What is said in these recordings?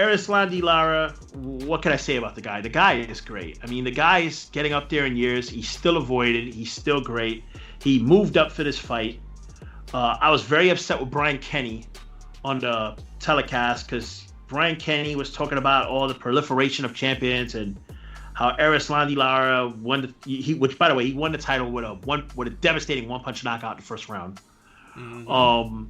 Erislandy Lara, what can I say about the guy? The guy is great. I mean, the guy is getting up there in years. He's still avoided. He's still great. He moved up for this fight. I was very upset with Brian Kenny on the telecast because Brian Kenny was talking about all the proliferation of champions and how Erislandy Lara won which by the way he won the title with a devastating one-punch knockout in the first round. Mm-hmm.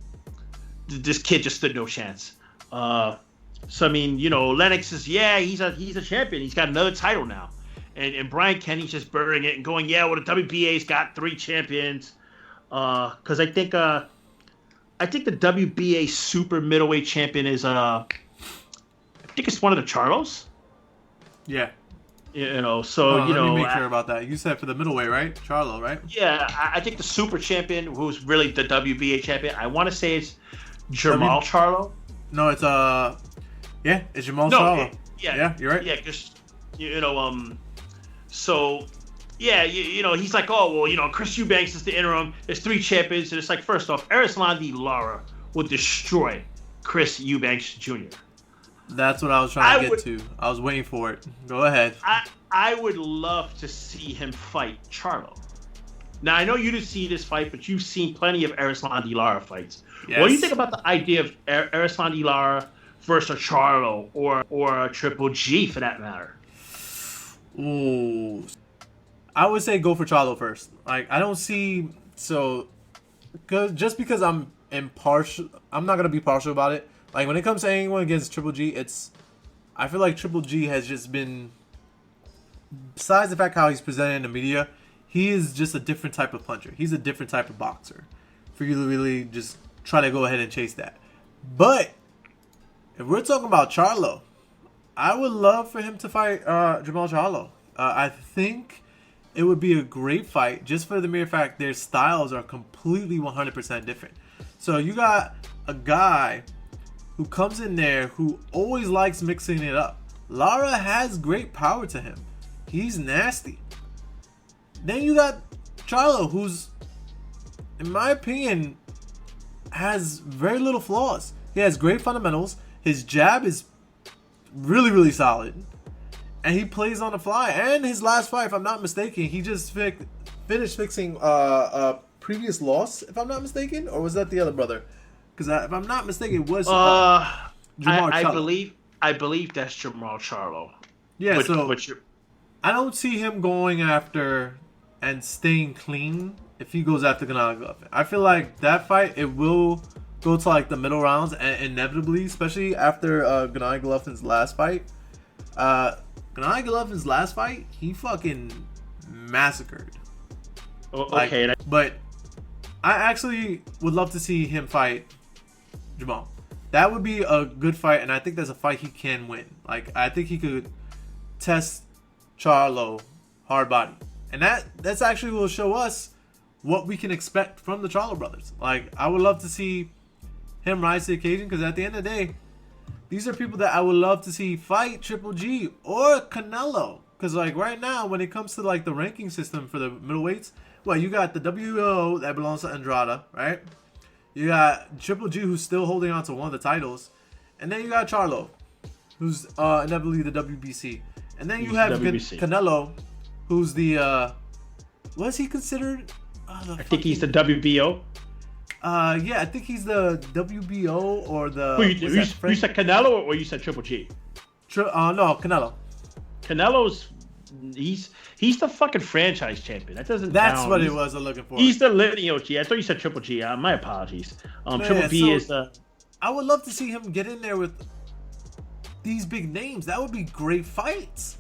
This kid just stood no chance. So I mean, Lennox is he's a champion. He's got another title now, and Brian Kenny's just burying it and going, the WBA's got 3 champions. Because I think the WBA super middleweight champion is I think it's one of the Charlos. Yeah. So let me make sure about that. You said for the middleweight, right? Charlo, right? Yeah, I think the super champion, who's really the WBA champion, I want to say it's Jamal Charlo. No, it's it's Jamal Charlo. Yeah, you're right. Yeah, just so. Yeah, he's like, Chris Eubanks is the interim. There's 3 champions, and it's like, first off, Erislandy Lara will destroy Chris Eubanks Jr. That's what I was trying to get to. I was waiting for it. Go ahead. I would love to see him fight Charlo. Now, I know you didn't see this fight, but you've seen plenty of Erislandy Lara fights. Yes. What do you think about the idea of Erislandy Lara versus a Charlo or a Triple G, for that matter? Ooh. I would say go for Charlo first. Like, I don't see... So, just because I'm impartial... I'm not going to be partial about it. Like, when it comes to anyone against Triple G, I feel like Triple G has just been... Besides the fact how he's presented in the media, he is just a different type of puncher. He's a different type of boxer. For you to really just try to go ahead and chase that. But, if we're talking about Charlo, I would love for him to fight Jamal Charlo. I think... it would be a great fight just for the mere fact their styles are completely 100% different. So you got a guy who comes in there who always likes mixing it up. Lara has great power to him. He's nasty. Then you got Charlo, who's, in my opinion, has very little flaws. He has great fundamentals. His jab is really, really solid. And he plays on the fly. And his last fight, if I'm not mistaken, he just finished fixing a previous loss, if I'm not mistaken. Or was that the other brother? Because if I'm not mistaken, it was Jamal Charlo. I believe that's Jamal Charlo. Yeah, I don't see him going after and staying clean if he goes after Gennady Golovkin. I feel like that fight, it will go to like the middle rounds, and inevitably, especially after Gennady Golovkin's last fight. Gennady Golovkin's last fight, he fucking massacred. Okay. But I actually would love to see him fight Jamal. That would be a good fight, and I think that's a fight he can win. Like, I think he could test Charlo hard body. And that's actually will show us what we can expect from the Charlo brothers. Like, I would love to see him rise to the occasion, because at the end of the day, these are people that I would love to see fight Triple G or Canelo. Because, like, right now, when it comes to, like, the ranking system for the middleweights, well, you got the WO that belongs to Andrade, right? You got Triple G, who's still holding on to one of the titles. And then you got Charlo, who's inevitably the WBC. And then you have Canelo, who's the, what is he considered? I think he's the WBO. Yeah, I think he's the WBO or the... You said Canelo or you said Triple G? No, Canelo. Canelo's... He's the fucking franchise champion. That doesn't That's count. What it was I'm looking for. He's the lineage. I thought you said Triple G. My apologies. Triple B is the... I would love to see him get in there with these big names. That would be great fights.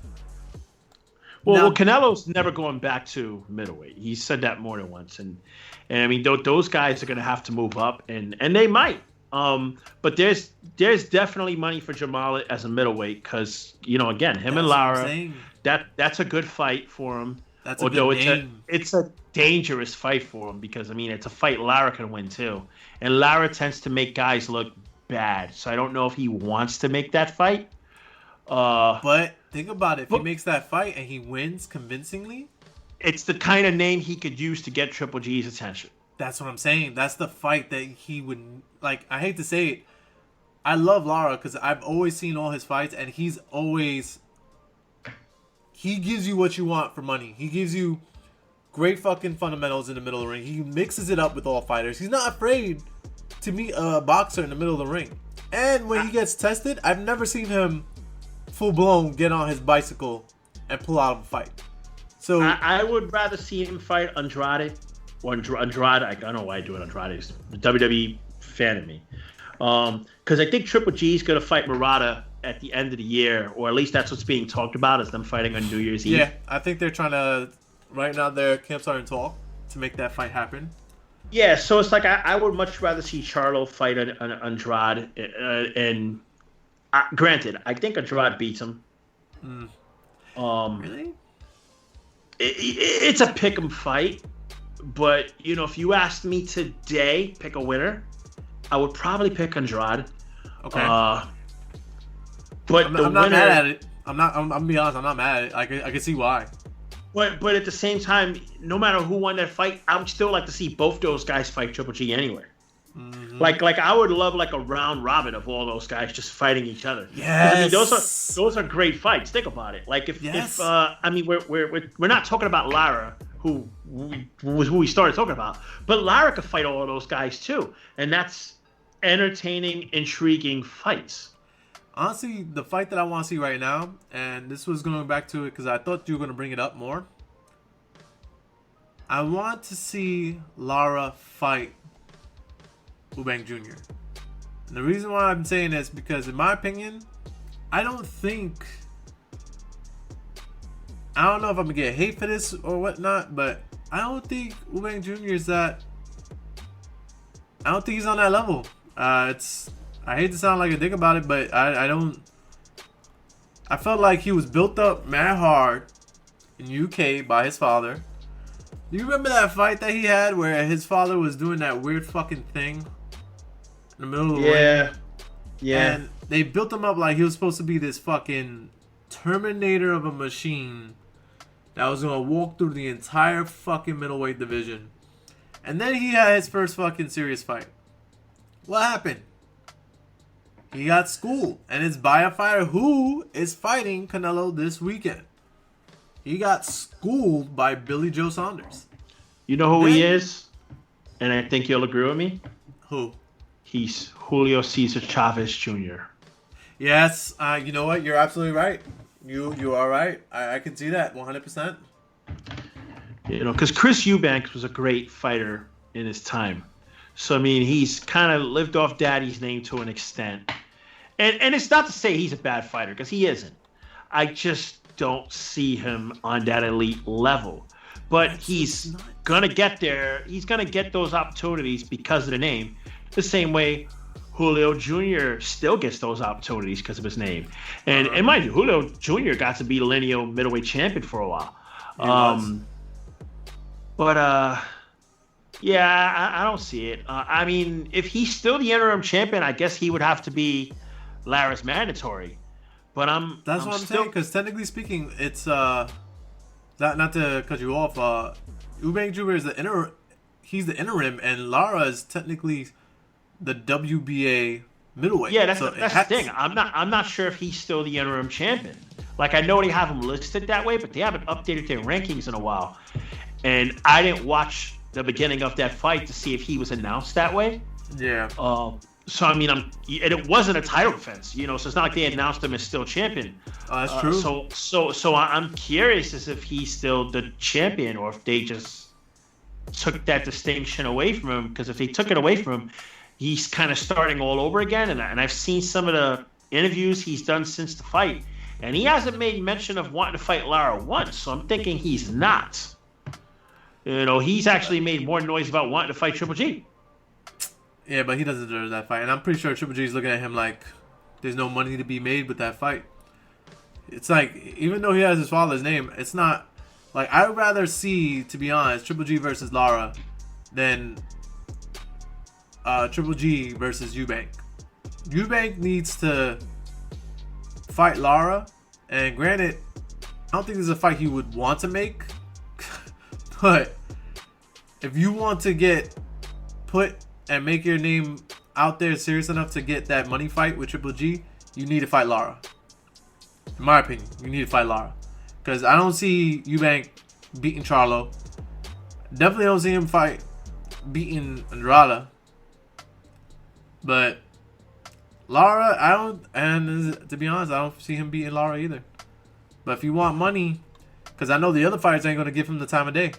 Well, Canelo's never going back to middleweight. He said that more than once, and I mean those guys are going to have to move up, and they might. But there's definitely money for Jamal as a middleweight because again him and Lara, that's a good fight for him. That's a good name. It's a dangerous fight for him because I mean it's a fight Lara can win too, and Lara tends to make guys look bad. So I don't know if he wants to make that fight. But think about it. If he makes that fight and he wins convincingly, it's the kind of name he could use to get Triple G's attention. That's what I'm saying. That's the fight that he would like. I hate to say it. I love Lara because I've always seen all his fights, and he gives you what you want for money. He gives you great fucking fundamentals in the middle of the ring. He mixes it up with all fighters. He's not afraid to meet a boxer in the middle of the ring. And when he gets tested, I've never seen him full blown get on his bicycle and pull out of a fight. So I would rather see him fight Andrade or Andrade. I don't know why I do it. Andrade is the WWE fan of me. Because I think Triple G is going to fight Murata at the end of the year, or at least that's what's being talked about, is them fighting on New Year's Eve. Yeah, I think they're trying to, right now their camps are in talk to make that fight happen. Yeah, so it's like I would much rather see Charlo fight Andrade. And granted, I think Andrade beats him. Really? It's a pick'em fight, but if you asked me today, pick a winner, I would probably pick Andrade. Okay. But I'm not mad at it. I'm gonna be honest. I'm not mad at it. I can see why. But at the same time, no matter who won that fight, I would still like to see both those guys fight Triple G anywhere. Mm-hmm. Like I would love like a round robin of all those guys just fighting each other. Yes. I mean, those are great fights. Think about it. Like if I mean we're not talking about Lara, who we started talking about, but Lara could fight all of those guys too, and that's entertaining, intriguing fights. Honestly, the fight that I want to see right now, and this was going back to it because I thought you were going to bring it up more. I want to see Lara fight Eubank Jr. And the reason why I'm saying this because, in my opinion, I don't know if I'm going to get hate for this or whatnot, but I don't think Eubank Jr. is that. I don't think he's on that level. I hate to sound like a dick about it, but I felt like he was built up mad hard in UK by his father. Do you remember that fight that he had where his father was doing that weird fucking thing in the middle of the ring? Yeah. And they built him up like he was supposed to be this fucking Terminator of a machine that was going to walk through the entire fucking middleweight division. And then he had his first fucking serious fight. What happened? He got schooled, and it's by a fighter who is fighting Canelo this weekend. He got schooled by Billy Joe Saunders. You know who he is? And I think you'll agree with me. Who? He's Julio Cesar Chavez Jr. Yes, you know what? You're absolutely right. You are right. I can see that 100%. Because Chris Eubanks was a great fighter in his time. So, I mean, he's kind of lived off daddy's name to an extent. And it's not to say he's a bad fighter, because he isn't. I just don't see him on that elite level. But he's going to get there. He's going to get those opportunities because of the name. The same way Julio Jr. still gets those opportunities because of his name. And mind you, Julio Jr. got to be the lineal middleweight champion for a while. Yeah, I don't see it. I mean, if he's still the interim champion, I guess he would have to be Lara's mandatory. But That's what I'm saying, because technically speaking, it's not to cut you off. Eubank Jr. is he's the interim, and Lara is technically the WBA middleweight. Yeah, that's the thing. I'm not sure if he's still the interim champion. Like, I know they have him listed that way, but they haven't updated their rankings in a while. And I didn't watch the beginning of that fight to see if he was announced that way. Yeah. So I mean, and it wasn't a title defense, so it's not like they announced him as still champion. That's true. So I'm curious as if he's still the champion or if they just took that distinction away from him. Because if they took it away from him, he's kind of starting all over again. And I've seen some of the interviews he's done since the fight, and he hasn't made mention of wanting to fight Lara once. So I'm thinking he's not. He's actually made more noise about wanting to fight Triple G. Yeah, but he doesn't deserve that fight. And I'm pretty sure Triple G is looking at him like there's no money to be made with that fight. It's like, even though he has his father's name, it's not... Like, I would rather see, to be honest, Triple G versus Lara than Triple G versus Eubank. Eubank needs to fight Lara. And granted, I don't think this is a fight he would want to make. But if you want to get put and make your name out there serious enough to get that money fight with Triple G, you need to fight Lara. In my opinion, you need to fight Lara. Because I don't see Eubank beating Charlo. Definitely don't see him beating Andrade. But Lara, I don't, and to be honest, I don't see him beating Lara either. But if you want money, because I know the other fighters ain't going to give him the time of day.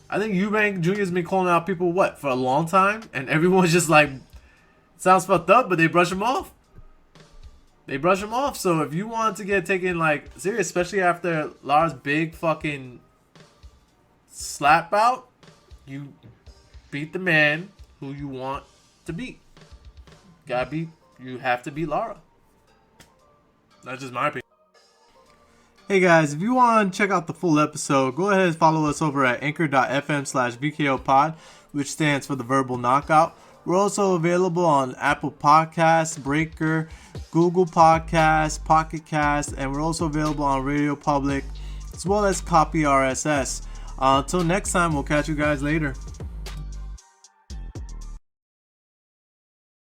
I think Eubank Jr. has been calling out people, for a long time? And everyone's just like, it sounds fucked up, but they brush him off. So if you want to get taken, serious, especially after Lara's big fucking slap out, you beat the man who you want to beat. You have to beat Lara. That's just my opinion. Hey guys, if you want to check out the full episode, go ahead and follow us over at anchor.fm/VKOpod, which stands for the Verbal Knockout. We're also available on Apple Podcasts, Breaker, Google Podcasts, Pocket Cast, and we're also available on Radio Public, as well as Copy RSS. Until next time, we'll catch you guys later.